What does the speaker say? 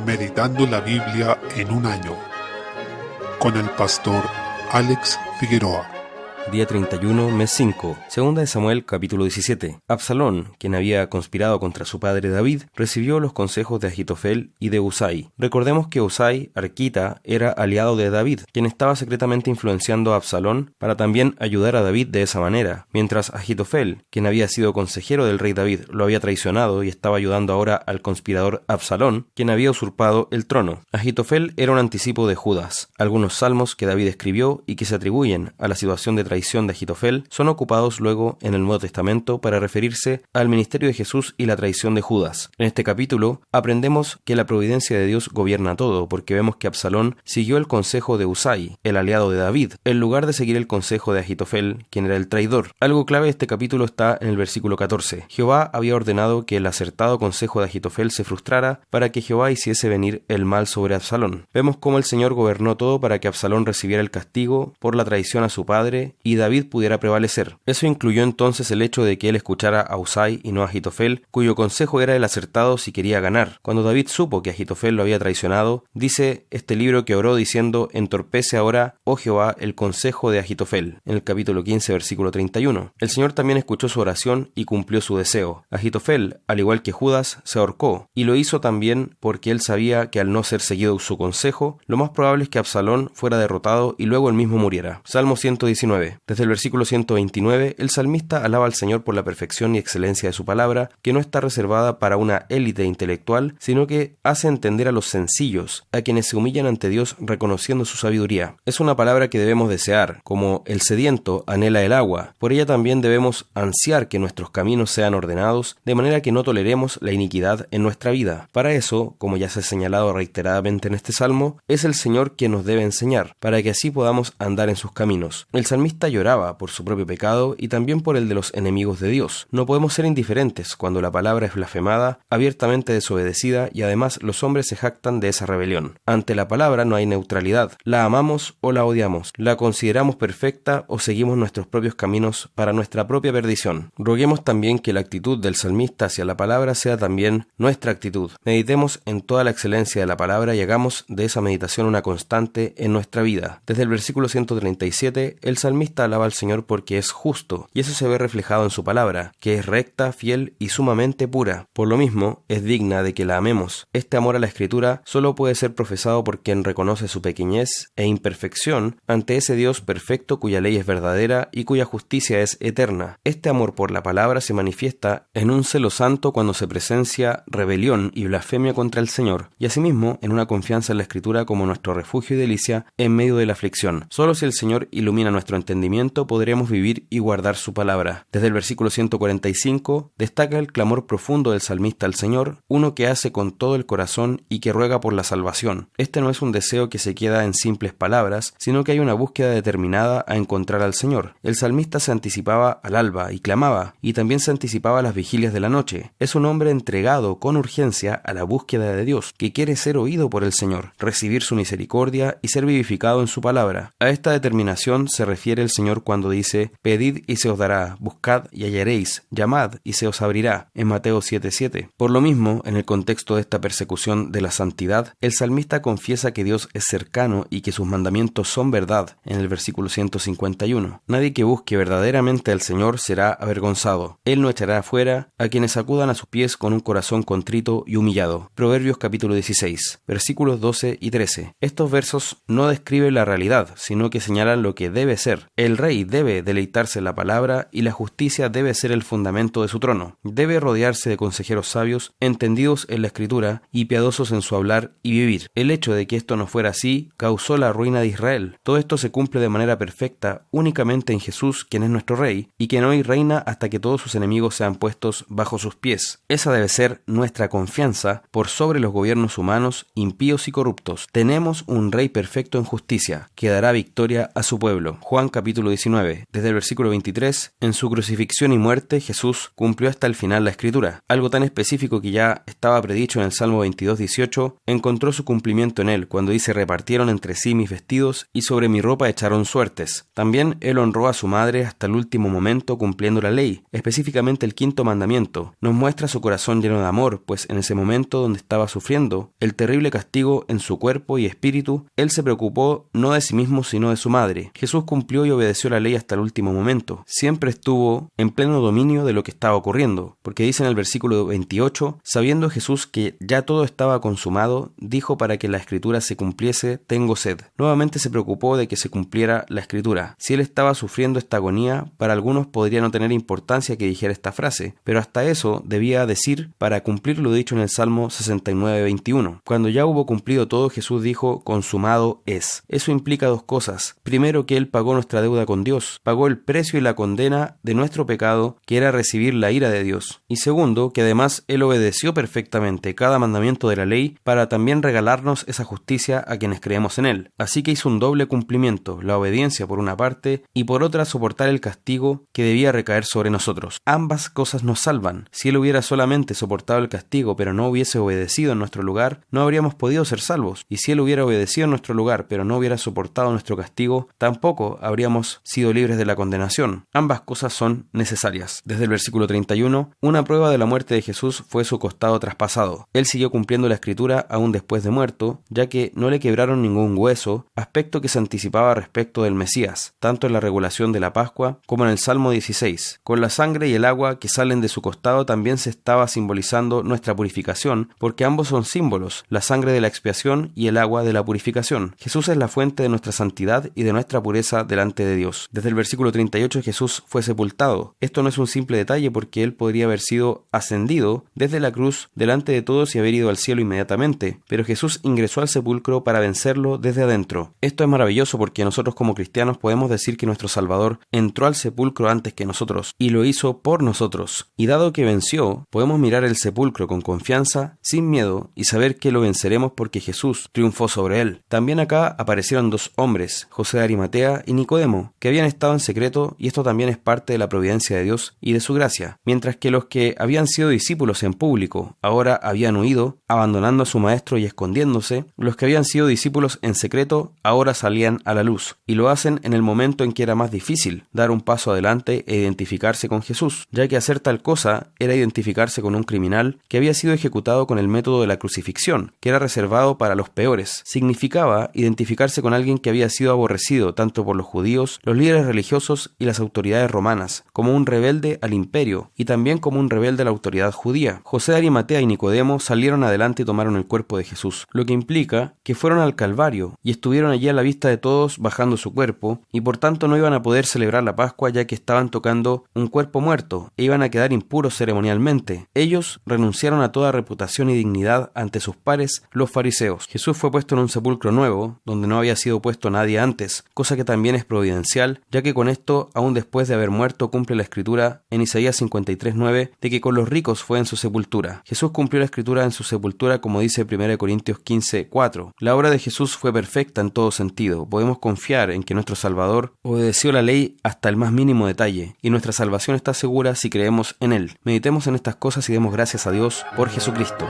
Meditando la Biblia en un año, con el pastor Alex Figueroa. Día 31, mes 5, segunda de Samuel, capítulo 17. Absalón, quien había conspirado contra su padre David, recibió los consejos de Ahitofel y de Husai. Recordemos que Husai, arquita, era aliado de David, quien estaba secretamente influenciando a Absalón para también ayudar a David de esa manera, mientras Ahitofel, quien había sido consejero del rey David, lo había traicionado y estaba ayudando ahora al conspirador Absalón, quien había usurpado el trono. Ahitofel era un anticipo de Judas. Algunos salmos que David escribió y que se atribuyen a la situación de traición de Ahitofel son ocupados luego en el Nuevo Testamento para referirse al ministerio de Jesús y la traición de Judas. En este capítulo aprendemos que la providencia de Dios gobierna todo, porque vemos que Absalón siguió el consejo de Husai, el aliado de David, en lugar de seguir el consejo de Ahitofel, quien era el traidor. Algo clave de este capítulo está en el versículo 14. Jehová había ordenado que el acertado consejo de Ahitofel se frustrara para que Jehová hiciese venir el mal sobre Absalón. Vemos cómo el Señor gobernó todo para que Absalón recibiera el castigo por la traición a su padre y David pudiera prevalecer. Eso incluyó entonces el hecho de que él escuchara a Husai y no a Ahitofel, cuyo consejo era el acertado si quería ganar. Cuando David supo que Ahitofel lo había traicionado, dice este libro que oró diciendo: entorpece ahora, oh Jehová, el consejo de Ahitofel, en el capítulo 15, versículo 31. El Señor también escuchó su oración y cumplió su deseo. Ahitofel, al igual que Judas, se ahorcó, y lo hizo también porque él sabía que al no ser seguido su consejo, lo más probable es que Absalón fuera derrotado y luego él mismo muriera. Salmo 119. Desde el versículo 129, el salmista alaba al Señor por la perfección y excelencia de su palabra, que no está reservada para una élite intelectual, sino que hace entender a los sencillos, a quienes se humillan ante Dios reconociendo su sabiduría. Es una palabra que debemos desear, como el sediento anhela el agua. Por ella también debemos ansiar que nuestros caminos sean ordenados, de manera que no toleremos la iniquidad en nuestra vida. Para eso, como ya se ha señalado reiteradamente en este salmo, es el Señor quien nos debe enseñar, para que así podamos andar en sus caminos. El salmista lloraba por su propio pecado y también por el de los enemigos de Dios. No podemos ser indiferentes cuando la palabra es blasfemada, abiertamente desobedecida, y además los hombres se jactan de esa rebelión. Ante la palabra no hay neutralidad. La amamos o la odiamos. La consideramos perfecta o seguimos nuestros propios caminos para nuestra propia perdición. Roguemos también que la actitud del salmista hacia la palabra sea también nuestra actitud. Meditemos en toda la excelencia de la palabra y hagamos de esa meditación una constante en nuestra vida. Desde el versículo 137, el salmista alaba al Señor porque es justo, y eso se ve reflejado en su palabra, que es recta, fiel y sumamente pura. Por lo mismo, es digna de que la amemos. Este amor a la Escritura solo puede ser profesado por quien reconoce su pequeñez e imperfección ante ese Dios perfecto cuya ley es verdadera y cuya justicia es eterna. Este amor por la palabra se manifiesta en un celo santo cuando se presencia rebelión y blasfemia contra el Señor, y asimismo en una confianza en la Escritura como nuestro refugio y delicia en medio de la aflicción. Solo si el Señor ilumina nuestro entendimiento podremos vivir y guardar su palabra. Desde el versículo 145 destaca el clamor profundo del salmista al Señor, uno que hace con todo el corazón y que ruega por la salvación. Este no es un deseo que se queda en simples palabras, sino que hay una búsqueda determinada a encontrar al Señor. El salmista se anticipaba al alba y clamaba, y también se anticipaba a las vigilias de la noche. Es un hombre entregado con urgencia a la búsqueda de Dios, que quiere ser oído por el Señor, recibir su misericordia y ser vivificado en su palabra. A esta determinación se refiere el Señor cuando dice: pedid y se os dará, buscad y hallaréis, llamad y se os abrirá, en Mateo 7:7. Por lo mismo, en el contexto de esta persecución de la santidad, el salmista confiesa que Dios es cercano y que sus mandamientos son verdad, en el versículo 151. Nadie que busque verdaderamente al Señor será avergonzado. Él no echará afuera a quienes acudan a sus pies con un corazón contrito y humillado. Proverbios capítulo 16, versículos 12 y 13. Estos versos no describen la realidad, sino que señalan lo que debe ser. El rey debe deleitarse en la palabra y la justicia debe ser el fundamento de su trono. Debe rodearse de consejeros sabios, entendidos en la Escritura y piadosos en su hablar y vivir. El hecho de que esto no fuera así causó la ruina de Israel. Todo esto se cumple de manera perfecta únicamente en Jesús, quien es nuestro Rey, y quien hoy reina hasta que todos sus enemigos sean puestos bajo sus pies. Esa debe ser nuestra confianza por sobre los gobiernos humanos, impíos y corruptos. Tenemos un Rey perfecto en justicia, que dará victoria a su pueblo. Juan capítulo capítulo 19. Desde el versículo 23, en su crucifixión y muerte, Jesús cumplió hasta el final la Escritura. Algo tan específico que ya estaba predicho en el Salmo 22:18, encontró su cumplimiento en él, cuando dice: repartieron entre sí mis vestidos y sobre mi ropa echaron suertes. También él honró a su madre hasta el último momento, cumpliendo la ley, específicamente el 5.º mandamiento. Nos muestra su corazón lleno de amor, pues en ese momento donde estaba sufriendo el terrible castigo en su cuerpo y espíritu, él se preocupó no de sí mismo sino de su madre. Jesús cumplió y obedeció la ley hasta el último momento. Siempre estuvo en pleno dominio de lo que estaba ocurriendo, porque dice en el versículo 28, sabiendo Jesús que ya todo estaba consumado, dijo: para que la Escritura se cumpliese, tengo sed. Nuevamente se preocupó de que se cumpliera la Escritura. Si él estaba sufriendo esta agonía, para algunos podría no tener importancia que dijera esta frase, pero hasta eso debía decir para cumplir lo dicho en el Salmo 69:21. Cuando ya hubo cumplido todo, Jesús dijo: consumado es. Eso implica dos cosas. Primero, que él pagó nuestra deuda con Dios, pagó el precio y la condena de nuestro pecado, que era recibir la ira de Dios. Y segundo, que además él obedeció perfectamente cada mandamiento de la ley para también regalarnos esa justicia a quienes creemos en él. Así que hizo un doble cumplimiento: la obediencia por una parte y por otra soportar el castigo que debía recaer sobre nosotros. Ambas cosas nos salvan. Si él hubiera solamente soportado el castigo pero no hubiese obedecido en nuestro lugar, no habríamos podido ser salvos. Y si él hubiera obedecido en nuestro lugar pero no hubiera soportado nuestro castigo, tampoco habríamos sido libres de la condenación. Ambas cosas son necesarias. Desde el versículo 31, una prueba de la muerte de Jesús fue su costado traspasado. Él siguió cumpliendo la Escritura aún después de muerto, ya que no le quebraron ningún hueso, aspecto que se anticipaba respecto del Mesías, tanto en la regulación de la Pascua como en el Salmo 16. Con la sangre y el agua que salen de su costado también se estaba simbolizando nuestra purificación, porque ambos son símbolos: la sangre de la expiación y el agua de la purificación. Jesús es la fuente de nuestra santidad y de nuestra pureza delante de Dios. Desde el versículo 38, Jesús fue sepultado. Esto no es un simple detalle, porque él podría haber sido ascendido desde la cruz delante de todos y haber ido al cielo inmediatamente, pero Jesús ingresó al sepulcro para vencerlo desde adentro. Esto es maravilloso, porque nosotros como cristianos podemos decir que nuestro Salvador entró al sepulcro antes que nosotros y lo hizo por nosotros. Y dado que venció, podemos mirar el sepulcro con confianza, sin miedo, y saber que lo venceremos porque Jesús triunfó sobre él. También acá aparecieron dos hombres, José de Arimatea y Nicodemo, que habían estado en secreto, y esto también es parte de la providencia de Dios y de su gracia. Mientras que los que habían sido discípulos en público ahora habían huido, abandonando a su maestro y escondiéndose, los que habían sido discípulos en secreto ahora salían a la luz, y lo hacen en el momento en que era más difícil dar un paso adelante e identificarse con Jesús, ya que hacer tal cosa era identificarse con un criminal que había sido ejecutado con el método de la crucifixión, que era reservado para los peores. Significaba identificarse con alguien que había sido aborrecido tanto por los judíos, los líderes religiosos y las autoridades romanas, como un rebelde al imperio, y también como un rebelde a la autoridad judía. José de Arimatea y Nicodemo salieron adelante y tomaron el cuerpo de Jesús, lo que implica que fueron al Calvario y estuvieron allí a la vista de todos bajando su cuerpo, y por tanto no iban a poder celebrar la Pascua, ya que estaban tocando un cuerpo muerto e iban a quedar impuros ceremonialmente. Ellos renunciaron a toda reputación y dignidad ante sus pares, los fariseos. Jesús fue puesto en un sepulcro nuevo, donde no había sido puesto nadie antes, cosa que también es providencial, ya que con esto, aún después de haber muerto, cumple la Escritura en Isaías 53:9, de que con los ricos fue en su sepultura. Jesús cumplió la Escritura en su sepultura, como dice 1 Corintios 15:4. La obra de Jesús fue perfecta en todo sentido. Podemos confiar en que nuestro Salvador obedeció la ley hasta el más mínimo detalle, y nuestra salvación está segura si creemos en Él. Meditemos en estas cosas y demos gracias a Dios por Jesucristo.